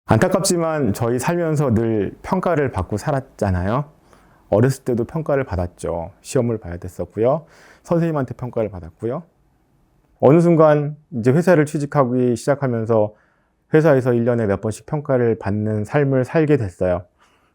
안타깝지만 저희 살면서 늘 평가를 받고 살았잖아요. 어렸을 때도 평가를 받았죠. 시험을 봐야 됐었고요. 선생님한테 평가를 받았고요. 어느 순간 이제 회사를 취직하기 시작하면서 회사에서 1년에 몇 번씩 평가를 받는 삶을 살게 됐어요.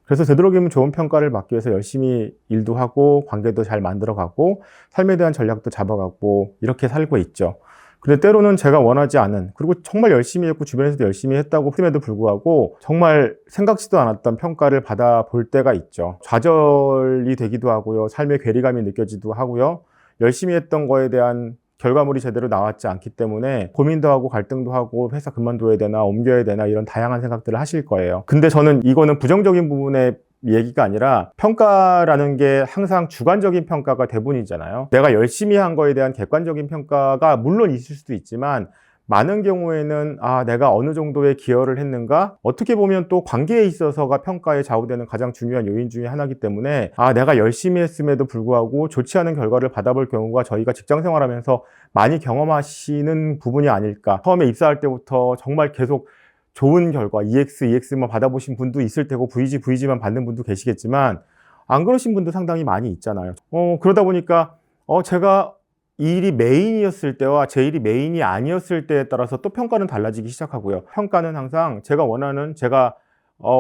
그래서 되도록이면 좋은 평가를 받기 위해서 열심히 일도 하고 관계도 잘 만들어가고 삶에 대한 전략도 잡아가고 이렇게 살고 있죠. 근데 때로는 제가 원하지 않은, 그리고 정말 열심히 했고 주변에서도 열심히 했다고 힘에도 불구하고 정말 생각지도 않았던 평가를 받아볼 때가 있죠. 좌절이 되기도 하고요. 삶의 괴리감이 느껴지기도 하고요. 열심히 했던 거에 대한 결과물이 제대로 나왔지 않기 때문에 고민도 하고 갈등도 하고 회사 그만둬야 되나 옮겨야 되나 이런 다양한 생각들을 하실 거예요. 근데 저는 이거는 부정적인 부분에 얘기가 아니라 평가라는 게 항상 주관적인 평가가 대부분이잖아요. 내가 열심히 한 거에 대한 객관적인 평가가 물론 있을 수도 있지만 많은 경우에는 내가 어느 정도의 기여를 했는가? 어떻게 보면 또 관계에 있어서가 평가에 좌우되는 가장 중요한 요인 중에 하나이기 때문에 내가 열심히 했음에도 불구하고 좋지 않은 결과를 받아볼 경우가 저희가 직장 생활하면서 많이 경험하시는 부분이 아닐까. 처음에 입사할 때부터 정말 계속 좋은 결과, EX만 받아보신 분도 있을 테고 VG만 받는 분도 계시겠지만 안 그러신 분도 상당히 많이 있잖아요. 그러다 보니까 제가 이 일이 메인이었을 때와 제 일이 메인이 아니었을 때에 따라서 또 평가는 달라지기 시작하고요. 평가는 항상 제가 원하는, 제가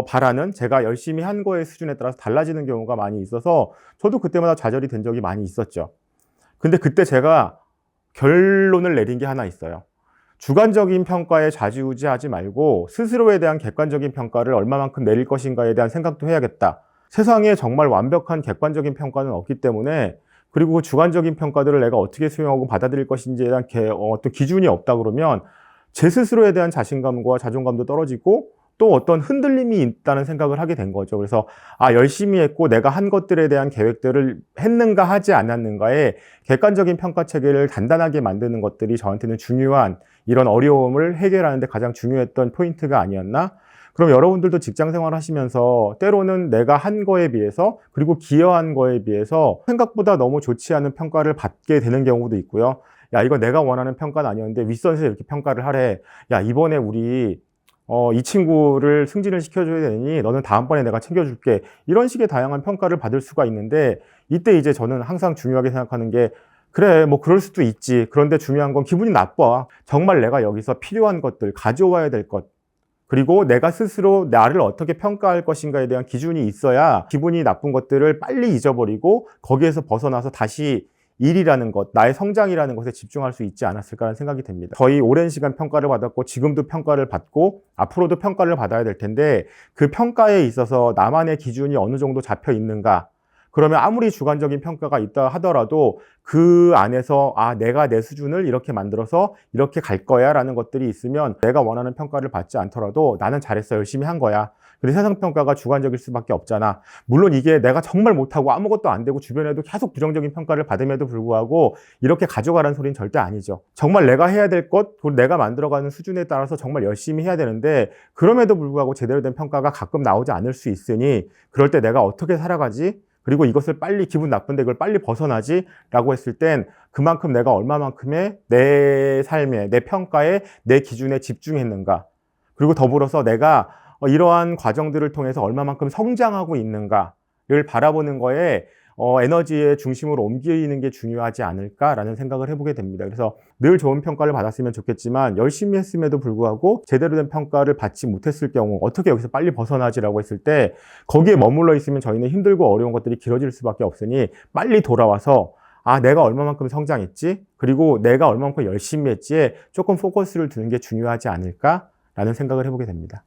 바라는, 제가 열심히 한 거의 수준에 따라서 달라지는 경우가 많이 있어서 저도 그때마다 좌절이 된 적이 많이 있었죠. 근데 그때 제가 결론을 내린 게 하나 있어요. 주관적인 평가에 좌지우지하지 말고 스스로에 대한 객관적인 평가를 얼마만큼 내릴 것인가에 대한 생각도 해야겠다. 세상에 정말 완벽한 객관적인 평가는 없기 때문에, 그리고 그 주관적인 평가들을 내가 어떻게 수용하고 받아들일 것인지에 대한 어떤 기준이 없다 그러면 제 스스로에 대한 자신감과 자존감도 떨어지고 또 어떤 흔들림이 있다는 생각을 하게 된 거죠. 그래서 열심히 했고 내가 한 것들에 대한 계획들을 했는가 하지 않았는가에 객관적인 평가 체계를 단단하게 만드는 것들이 저한테는 중요한, 이런 어려움을 해결하는 데 가장 중요했던 포인트가 아니었나? 그럼 여러분들도 직장 생활 하시면서 때로는 내가 한 거에 비해서, 그리고 기여한 거에 비해서 생각보다 너무 좋지 않은 평가를 받게 되는 경우도 있고요. 야, 이거 내가 원하는 평가는 아니었는데 윗선에서 이렇게 평가를 하래. 야, 이번에 우리 이 친구를 승진을 시켜줘야 되니 너는 다음번에 내가 챙겨줄게. 이런 식의 다양한 평가를 받을 수가 있는데, 이때 이제 저는 항상 중요하게 생각하는 게, 그래, 뭐 그럴 수도 있지. 그런데 중요한 건 기분이 나빠. 정말 내가 여기서 필요한 것들, 가져와야 될 것, 그리고 내가 스스로 나를 어떻게 평가할 것인가에 대한 기준이 있어야 기분이 나쁜 것들을 빨리 잊어버리고 거기에서 벗어나서 다시 일이라는 것, 나의 성장이라는 것에 집중할 수 있지 않았을까라는 생각이 듭니다. 거의 오랜 시간 평가를 받았고 지금도 평가를 받고 앞으로도 평가를 받아야 될 텐데, 그 평가에 있어서 나만의 기준이 어느 정도 잡혀 있는가? 그러면 아무리 주관적인 평가가 있다 하더라도 그 안에서 내가 내 수준을 이렇게 만들어서 이렇게 갈 거야 라는 것들이 있으면 내가 원하는 평가를 받지 않더라도 나는 잘했어, 열심히 한 거야. 근데 세상 평가가 주관적일 수밖에 없잖아. 물론 이게 내가 정말 못하고 아무것도 안 되고 주변에도 계속 부정적인 평가를 받음에도 불구하고 이렇게 가져가라는 소리는 절대 아니죠. 정말 내가 해야 될 것, 그리고 내가 만들어가는 수준에 따라서 정말 열심히 해야 되는데, 그럼에도 불구하고 제대로 된 평가가 가끔 나오지 않을 수 있으니 그럴 때 내가 어떻게 살아가지? 그리고 이것을 빨리, 기분 나쁜데 이걸 빨리 벗어나지? 라고 했을 땐 그만큼 내가 얼마만큼의 내 삶에, 내 평가에, 내 기준에 집중했는가? 그리고 더불어서 내가 이러한 과정들을 통해서 얼마만큼 성장하고 있는가를 바라보는 거에 에너지의 중심으로 옮기는 게 중요하지 않을까라는 생각을 해보게 됩니다. 그래서 늘 좋은 평가를 받았으면 좋겠지만 열심히 했음에도 불구하고 제대로 된 평가를 받지 못했을 경우 어떻게 여기서 빨리 벗어나지라고 했을 때, 거기에 머물러 있으면 저희는 힘들고 어려운 것들이 길어질 수밖에 없으니 빨리 돌아와서 내가 얼마만큼 성장했지? 그리고 내가 얼마만큼 열심히 했지에 조금 포커스를 두는 게 중요하지 않을까라는 생각을 해보게 됩니다.